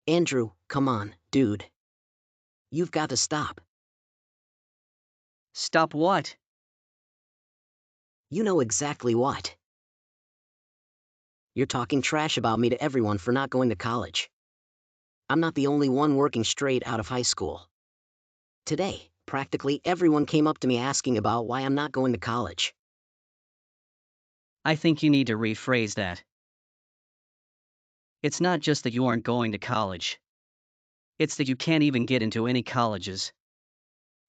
Andrew, come on, dude. You've got to stop. Stop what? You know exactly what. You're talking trash about me to everyone for not going to college. I'm not the only one working straight out of high school. Today, practically everyone came up to me asking about why I'm not going to college. I think you need to rephrase that. It's not just that you aren't going to college. It's that you can't even get into any colleges.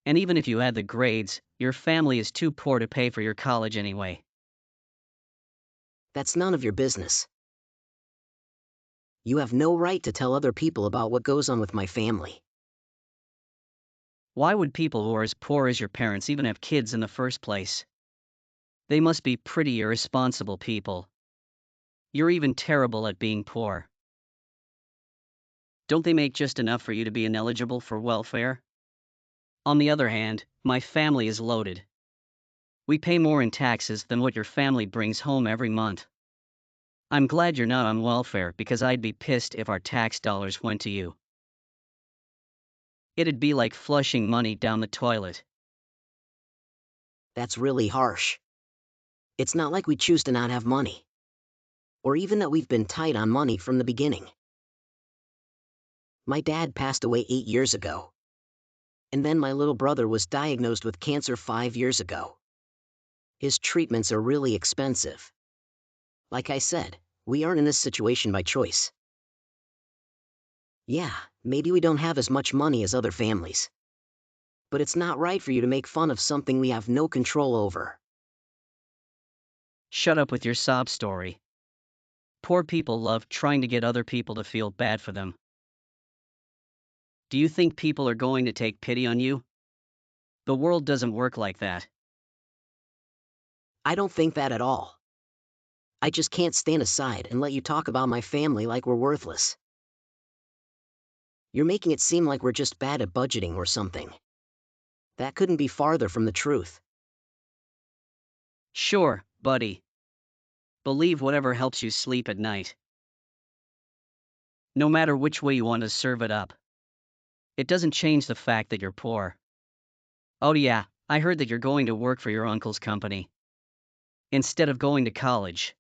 And even if you had the grades, your family is too poor to pay for your college anyway. That's none of your business. You have no right to tell other people about what goes on with my family. Why would people who are as poor as your parents even have kids in the first place? They must be pretty irresponsible people. You're even terrible at being poor. Don't they make just enough for you to be ineligible for welfare? On the other hand, my family is loaded. We pay more in taxes than what your family brings home every month. I'm glad you're not on welfare because I'd be pissed if our tax dollars went to you. It'd be like flushing money down the toilet. That's really harsh. It's not like we choose to not have money. Or even that we've been tight on money from the beginning. My dad passed away 8 years ago. And then my little brother was diagnosed with cancer 5 years ago. His treatments are really expensive. Like I said, we aren't in this situation by choice. Yeah, maybe we don't have as much money as other families. But it's not right for you to make fun of something we have no control over. Shut up with your sob story. Poor people love trying to get other people to feel bad for them. Do you think people are going to take pity on you? The world doesn't work like that. I don't think that at all. I just can't stand aside and let you talk about my family like we're worthless. You're making it seem like we're just bad at budgeting or something. That couldn't be farther from the truth. Sure, buddy. Believe whatever helps you sleep at night. No matter which way you want to serve it up. It doesn't change the fact that you're poor. Oh yeah, I heard that you're going to work for your uncle's company. Instead of going to college.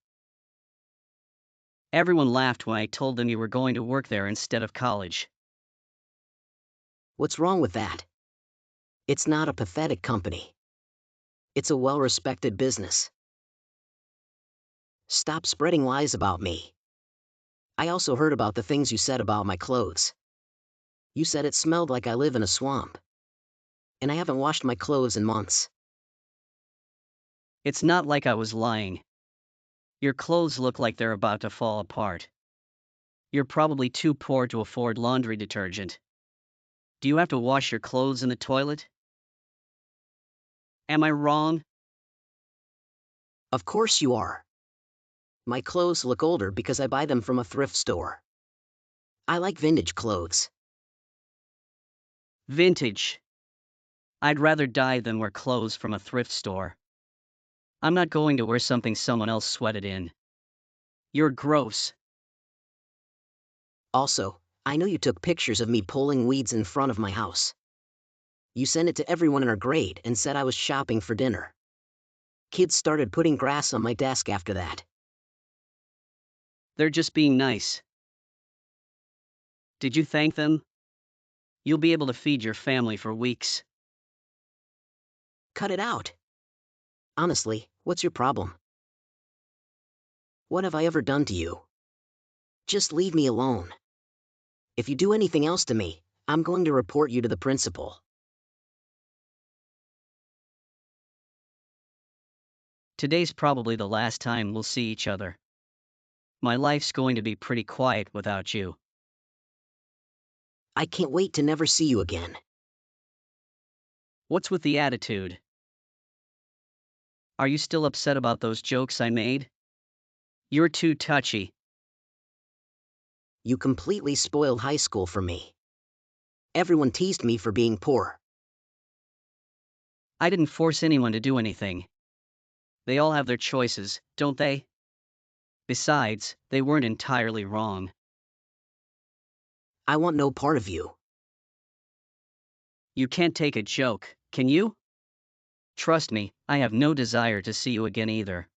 Everyone laughed when I told them you were going to work there instead of college. What's wrong with that? It's not a pathetic company. It's a well-respected business. Stop spreading lies about me. I also heard about the things you said about my clothes. You said it smelled like I live in a swamp. And I haven't washed my clothes in months. It's not like I was lying. Your clothes look like they're about to fall apart. You're probably too poor to afford laundry detergent. Do you have to wash your clothes in the toilet? Am I wrong? Of course you are. My clothes look older because I buy them from a thrift store. I like vintage clothes. Vintage. I'd rather die than wear clothes from a thrift store. I'm not going to wear something someone else sweated in. You're gross. Also, I know you took pictures of me pulling weeds in front of my house. You sent it to everyone in our grade and said I was shopping for dinner. Kids started putting grass on my desk after that. They're just being nice. Did you thank them? You'll be able to feed your family for weeks. Cut it out. Honestly, what's your problem? What have I ever done to you? Just leave me alone. If you do anything else to me, I'm going to report you to the principal. Today's probably the last time we'll see each other. My life's going to be pretty quiet without you. I can't wait to never see you again. What's with the attitude? Are you still upset about those jokes I made? You're too touchy. You completely spoiled high school for me. Everyone teased me for being poor. I didn't force anyone to do anything. They all have their choices, don't they? Besides, they weren't entirely wrong. I want no part of you. You can't take a joke, can you? Trust me, I have no desire to see you again either.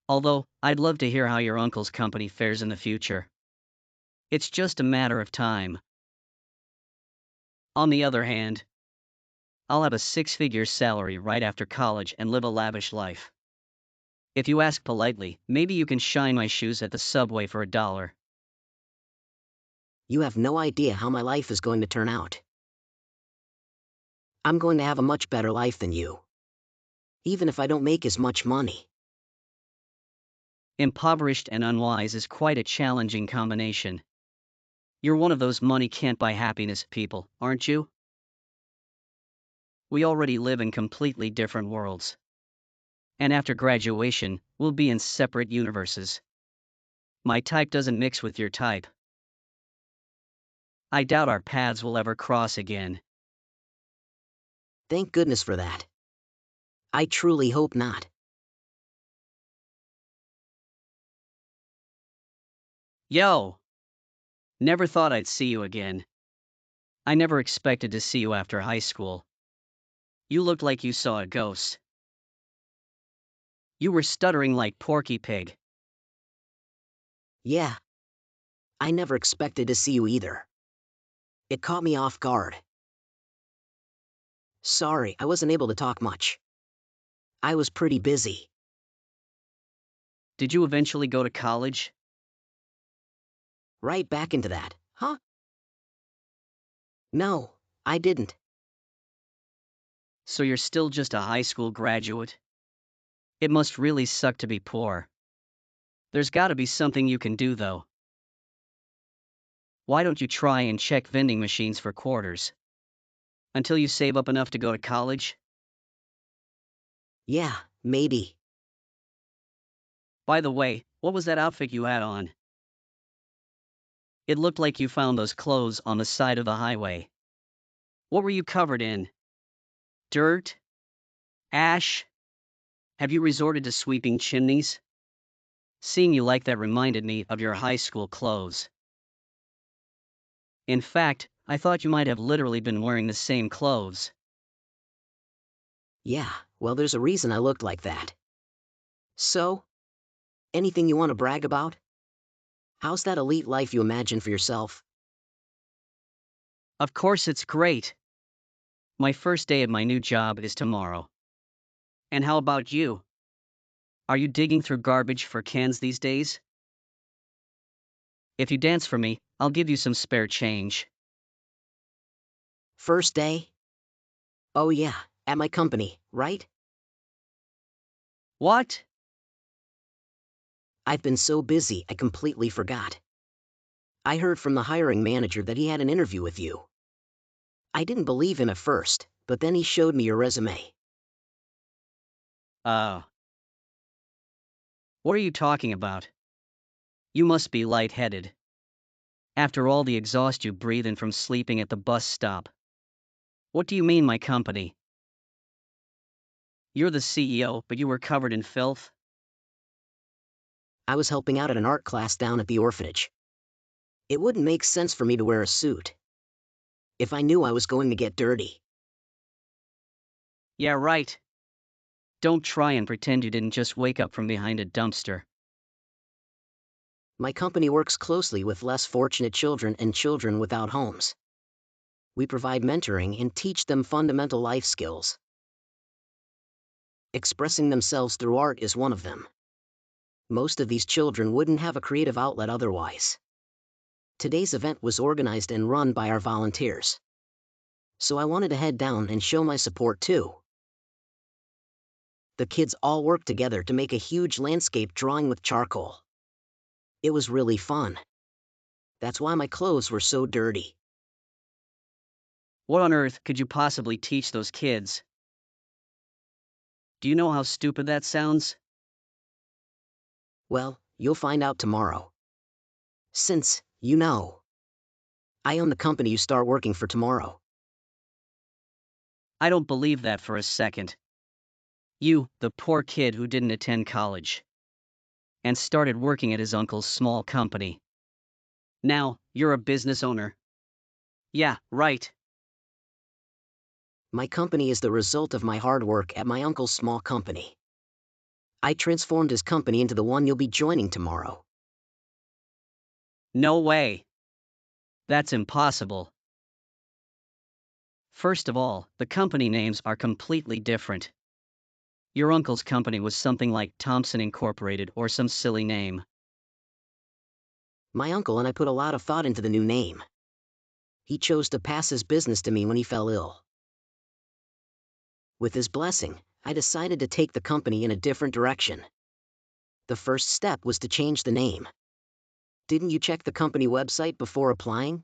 Although, I'd love to hear how your uncle's company fares in the future. It's just a matter of time. On the other hand, I'll have a six-figure salary right after college and live a lavish life. If you ask politely, maybe you can shine my shoes at the subway for $1. You have no idea how my life is going to turn out. I'm going to have a much better life than you. Even if I don't make as much money. Impoverished and unwise is quite a challenging combination. You're one of those money can't buy happiness people, aren't you? We already live in completely different worlds. And after graduation, we'll be in separate universes. My type doesn't mix with your type. I doubt our paths will ever cross again. Thank goodness for that. I truly hope not. Yo! Never thought I'd see you again. I never expected to see you after high school. You looked like you saw a ghost. You were stuttering like Porky Pig. Yeah. I never expected to see you either. It caught me off guard. Sorry, I wasn't able to talk much. I was pretty busy. Did you eventually go to college? Right back into that, huh? No, I didn't. So you're still just a high school graduate? It must really suck to be poor. There's gotta be something you can do though. Why don't you try and check vending machines for quarters? Until you save up enough to go to college? Yeah, maybe. By the way, what was that outfit you had on? It looked like you found those clothes on the side of the highway. What were you covered in? Dirt? Ash? Have you resorted to sweeping chimneys? Seeing you like that reminded me of your high school clothes. In fact, I thought you might have literally been wearing the same clothes. Yeah, well, there's a reason I looked like that. So? Anything you want to brag about? How's that elite life you imagine for yourself? Of course it's great. My first day at my new job is tomorrow. And how about you? Are you digging through garbage for cans these days? If you dance for me, I'll give you some spare change. First day? Oh yeah, at my company, right? What? I've been so busy I completely forgot. I heard from the hiring manager that he had an interview with you. I didn't believe him at first, but then he showed me your resume. What are you talking about? You must be lightheaded. After all the exhaust you breathe in from sleeping at the bus stop. What do you mean, my company? You're the CEO, but you were covered in filth? I was helping out at an art class down at the orphanage. It wouldn't make sense for me to wear a suit if I knew I was going to get dirty. Yeah, right. Don't try and pretend you didn't just wake up from behind a dumpster. My company works closely with less fortunate children and children without homes. We provide mentoring and teach them fundamental life skills. Expressing themselves through art is one of them. Most of these children wouldn't have a creative outlet otherwise. Today's event was organized and run by our volunteers. So I wanted to head down and show my support too. The kids all worked together to make a huge landscape drawing with charcoal. It was really fun. That's why my clothes were so dirty. What on earth could you possibly teach those kids? Do you know how stupid that sounds? Well, you'll find out tomorrow. Since, you know, I own the company you start working for tomorrow. I don't believe that for a second. You, the poor kid who didn't attend college and started working at his uncle's small company. Now, You're a business owner. Yeah, right. My company is the result of my hard work at my uncle's small company. I transformed his company into the one you'll be joining tomorrow. No way. That's impossible. First of all, the company names are completely different. Your uncle's company was something like Thompson Incorporated or some silly name. My uncle and I put a lot of thought into the new name. He chose to pass his business to me when he fell ill. With his blessing, I decided to take the company in a different direction. The first step was to change the name. Didn't you check the company website before applying?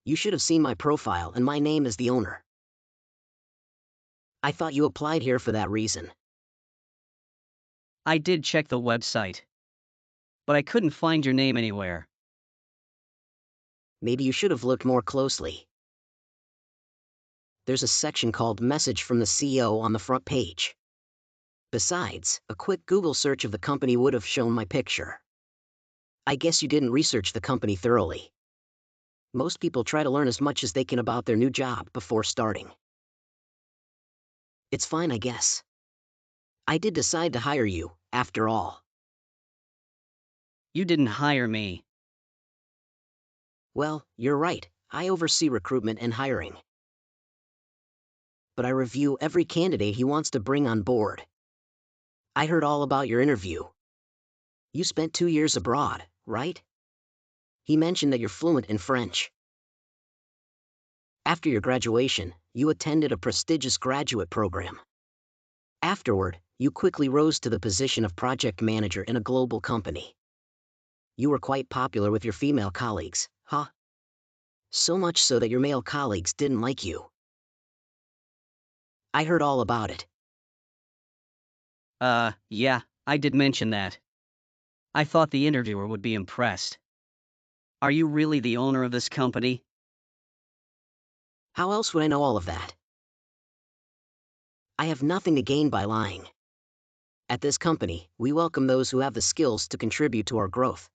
You should have seen my profile and my name as the owner. I thought you applied here for that reason. I did check the website, but I couldn't find your name anywhere. Maybe you should have looked more closely. There's a section called Message from the CEO on the front page. Besides, a quick Google search of the company would have shown my picture. I guess you didn't research the company thoroughly. Most people try to learn as much as they can about their new job before starting. It's fine, I guess. I did decide to hire you, after all. You didn't hire me. Well, you're right, I oversee recruitment and hiring. But I review every candidate he wants to bring on board. I heard all about your interview. You spent 2 years abroad, right? He mentioned that you're fluent in French. After your graduation, you attended a prestigious graduate program. Afterward, you quickly rose to the position of project manager in a global company. You were quite popular with your female colleagues, huh? So much so that your male colleagues didn't like you. I heard all about it. Yeah, I did mention that. I thought the interviewer would be impressed. Are you really the owner of this company? How else would I know all of that? I have nothing to gain by lying. At this company, we welcome those who have the skills to contribute to our growth.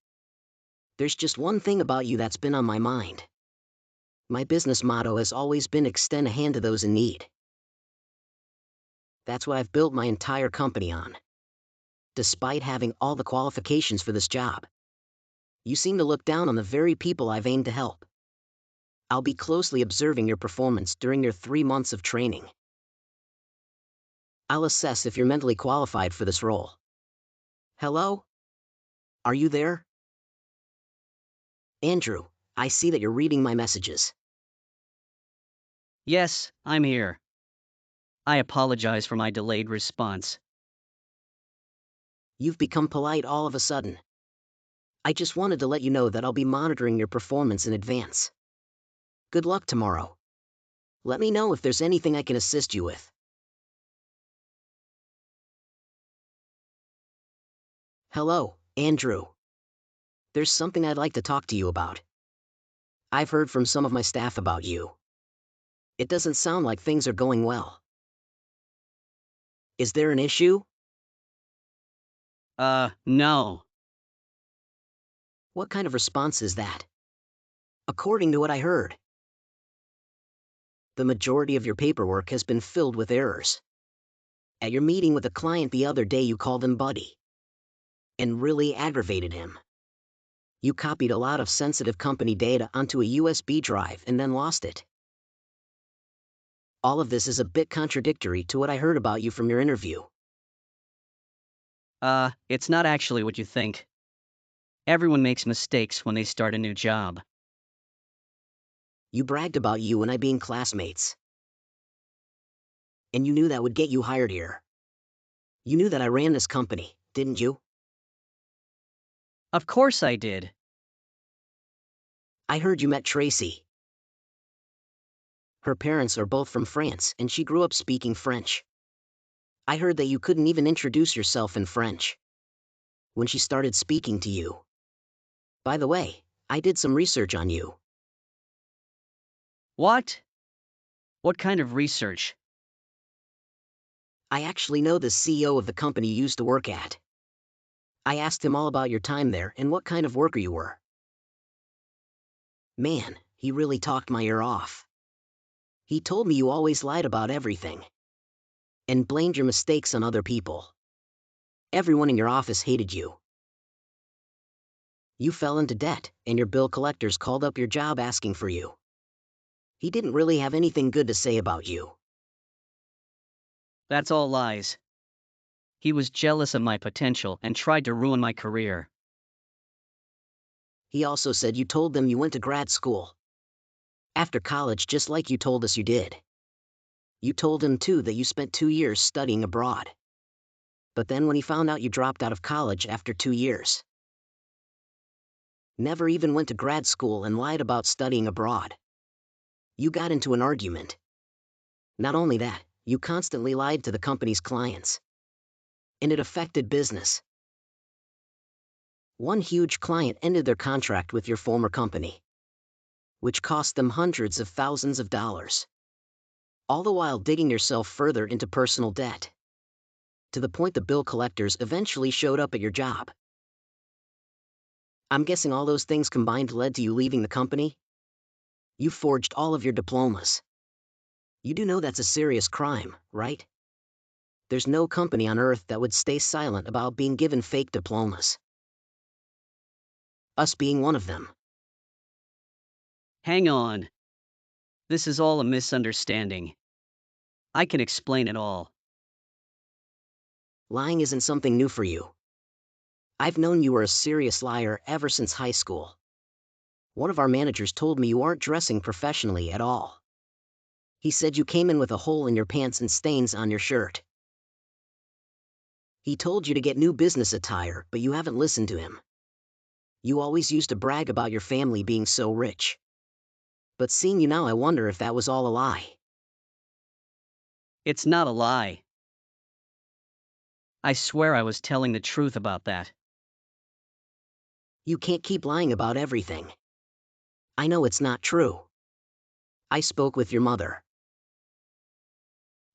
There's just one thing about you that's been on my mind. My business motto has always been extend a hand to those in need. That's what I've built my entire company on. Despite having all the qualifications for this job, you seem to look down on the very people I've aimed to help. I'll be closely observing your performance during your 3 months of training. I'll assess if you're mentally qualified for this role. Hello? Are you there? Andrew, I see that you're reading my messages. Yes, I'm here. I apologize for my delayed response. You've become polite all of a sudden. I just wanted to let you know that I'll be monitoring your performance in advance. Good luck tomorrow. Let me know if there's anything I can assist you with. Hello, Andrew. There's something I'd like to talk to you about. I've heard from some of my staff about you. It doesn't sound like things are going well. Is there an issue? No. What kind of response is that? According to what I heard, the majority of your paperwork has been filled with errors. At your meeting with a client the other day, you called him Buddy and really aggravated him. You copied a lot of sensitive company data onto a USB drive and then lost it. All of this is a bit contradictory to what I heard about you from your interview. It's not actually what you think. Everyone makes mistakes when they start a new job. You bragged about you and I being classmates. And you knew that would get you hired here. You knew that I ran this company, didn't you? Of course I did. I heard you met Tracy. Her parents are both from France and she grew up speaking French. I heard that you couldn't even introduce yourself in French when she started speaking to you. By the way, I did some research on you. What? What kind of research? I actually know the CEO of the company you used to work at. I asked him all about your time there and what kind of worker you were. Man, he really talked my ear off. He told me you always lied about everything and blamed your mistakes on other people. Everyone in your office hated you. You fell into debt, and your bill collectors called up your job asking for you. He didn't really have anything good to say about you. That's all lies. He was jealous of my potential and tried to ruin my career. He also said you told them you went to grad school after college, just like you told us you did. You told him too that you spent 2 years studying abroad. But then when he found out you dropped out of college after 2 years, never even went to grad school and lied about studying abroad, you got into an argument. Not only that, you constantly lied to the company's clients. And it affected business. One huge client ended their contract with your former company, which cost them hundreds of thousands of dollars. All the while digging yourself further into personal debt, to the point the bill collectors eventually showed up at your job. I'm guessing all those things combined led to you leaving the company? You forged all of your diplomas. You do know that's a serious crime, right? There's no company on earth that would stay silent about being given fake diplomas. Us being one of them. Hang on. This is all a misunderstanding. I can explain it all. Lying isn't something new for you. I've known you were a serious liar ever since high school. One of our managers told me you aren't dressing professionally at all. He said you came in with a hole in your pants and stains on your shirt. He told you to get new business attire, but you haven't listened to him. You always used to brag about your family being so rich. But seeing you now, I wonder if that was all a lie. It's not a lie. I swear I was telling the truth about that. You can't keep lying about everything. I know it's not true. I spoke with your mother.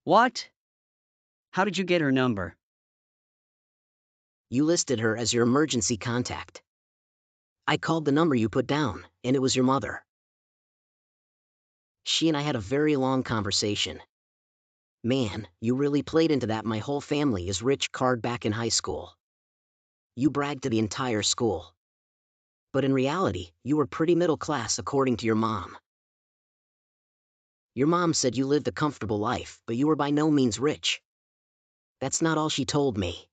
What? How did you get her number? You listed her as your emergency contact. I called the number you put down, and it was your mother. She and I had a very long conversation. Man, you really played into that "my whole family is rich" card back in high school. You bragged to the entire school. But in reality, you were pretty middle class according to your mom. Your mom said you lived a comfortable life, but you were by no means rich. That's not all she told me.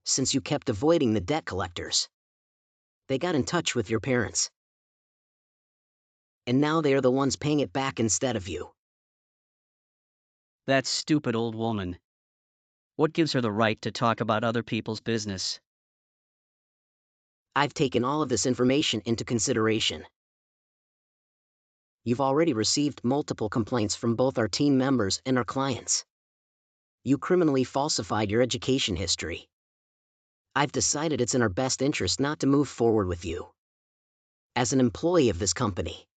Since you kept avoiding the debt collectors, they got in touch with your parents. And now they are the ones paying it back instead of you. That stupid old woman. What gives her the right to talk about other people's business? I've taken all of this information into consideration. You've already received multiple complaints from both our team members and our clients. You criminally falsified your education history. I've decided it's in our best interest not to move forward with you as an employee of this company.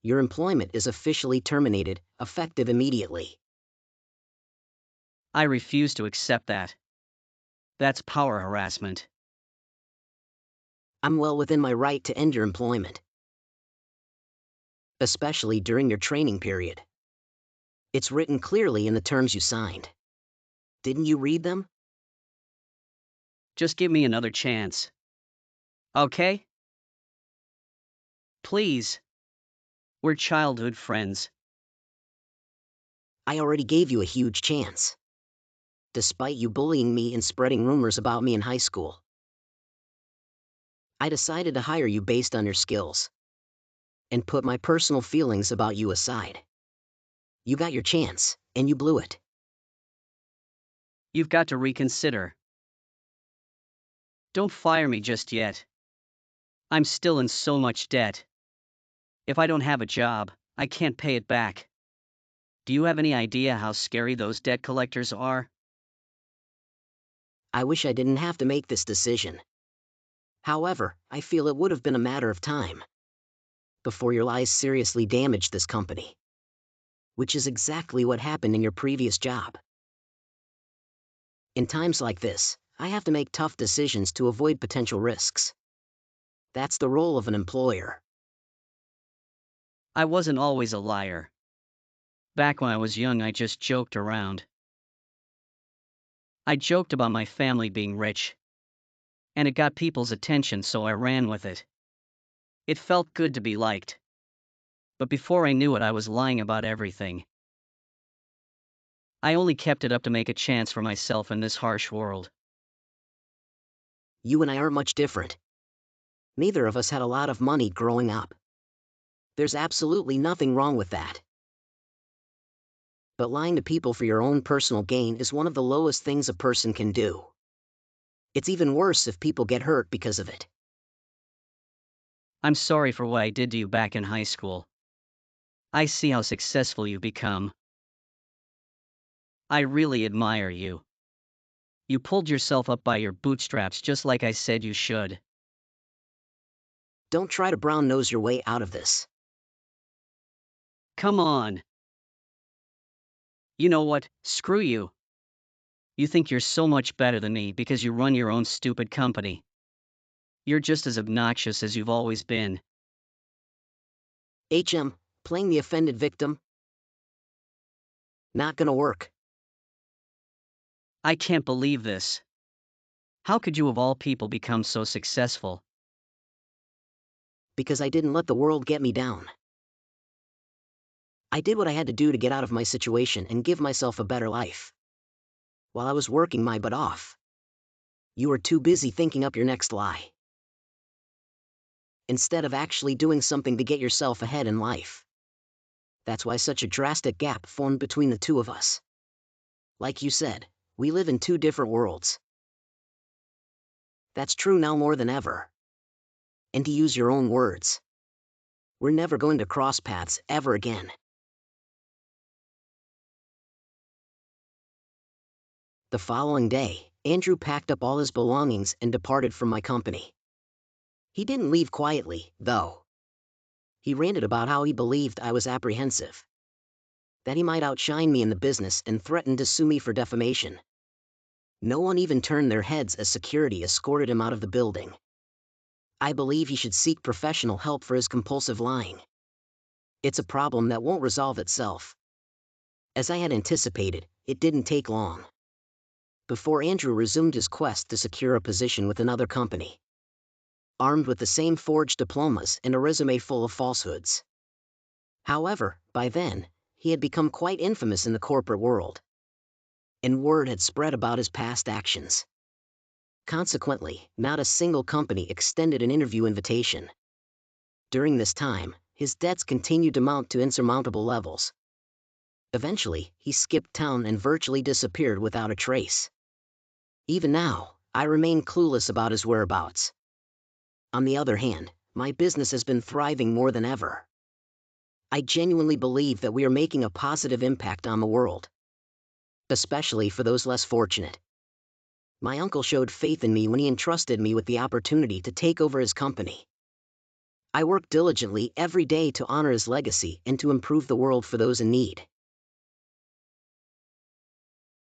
Your employment is officially terminated, effective immediately. I refuse to accept that. That's power harassment. I'm well within my right to end your employment, especially during your training period. It's written clearly in the terms you signed. Didn't you read them? Just give me another chance. Okay? Please. We're childhood friends. I already gave you a huge chance. Despite you bullying me and spreading rumors about me in high school, I decided to hire you based on your skills and put my personal feelings about you aside. You got your chance, and you blew it. You've got to reconsider. Don't fire me just yet. I'm still in so much debt. If I don't have a job, I can't pay it back. Do you have any idea how scary those debt collectors are? I wish I didn't have to make this decision. However, I feel it would have been a matter of time before your lies seriously damaged this company, which is exactly what happened in your previous job. In times like this, I have to make tough decisions to avoid potential risks. That's the role of an employer. I wasn't always a liar. Back when I was young, I just joked around. I joked about my family being rich. And it got people's attention, so I ran with it. It felt good to be liked. But before I knew it, I was lying about everything. I only kept it up to make a chance for myself in this harsh world. You and I aren't much different. Neither of us had a lot of money growing up. There's absolutely nothing wrong with that. But lying to people for your own personal gain is one of the lowest things a person can do. It's even worse if people get hurt because of it. I'm sorry for what I did to you back in high school. I see how successful you've become. I really admire you. You pulled yourself up by your bootstraps just like I said you should. Don't try to brown-nose your way out of this. Come on. You know what? Screw you. You think you're so much better than me because you run your own stupid company. You're just as obnoxious as you've always been. Playing the offended victim? Not gonna work. I can't believe this. How could you of all people become so successful? Because I didn't let the world get me down. I did what I had to do to get out of my situation and give myself a better life. While I was working my butt off. You were too busy thinking up your next lie. Instead of actually doing something to get yourself ahead in life. That's why such a drastic gap formed between the two of us. Like you said, we live in two different worlds. That's true now more than ever. And to use your own words, we're never going to cross paths ever again. The following day, Andrew packed up all his belongings and departed from my company. He didn't leave quietly, though. He ranted about how he believed I was apprehensive. That he might outshine me in the business and threatened to sue me for defamation. No one even turned their heads as security escorted him out of the building. I believe he should seek professional help for his compulsive lying. It's a problem that won't resolve itself. As I had anticipated, it didn't take long before Andrew resumed his quest to secure a position with another company. Armed with the same forged diplomas and a resume full of falsehoods. However, by then, he had become quite infamous in the corporate world. And word had spread about his past actions. Consequently, not a single company extended an interview invitation. During this time, his debts continued to mount to insurmountable levels. Eventually, he skipped town and virtually disappeared without a trace. Even now, I remain clueless about his whereabouts. On the other hand, my business has been thriving more than ever. I genuinely believe that we are making a positive impact on the world. Especially for those less fortunate. My uncle showed faith in me when he entrusted me with the opportunity to take over his company. I work diligently every day to honor his legacy and to improve the world for those in need.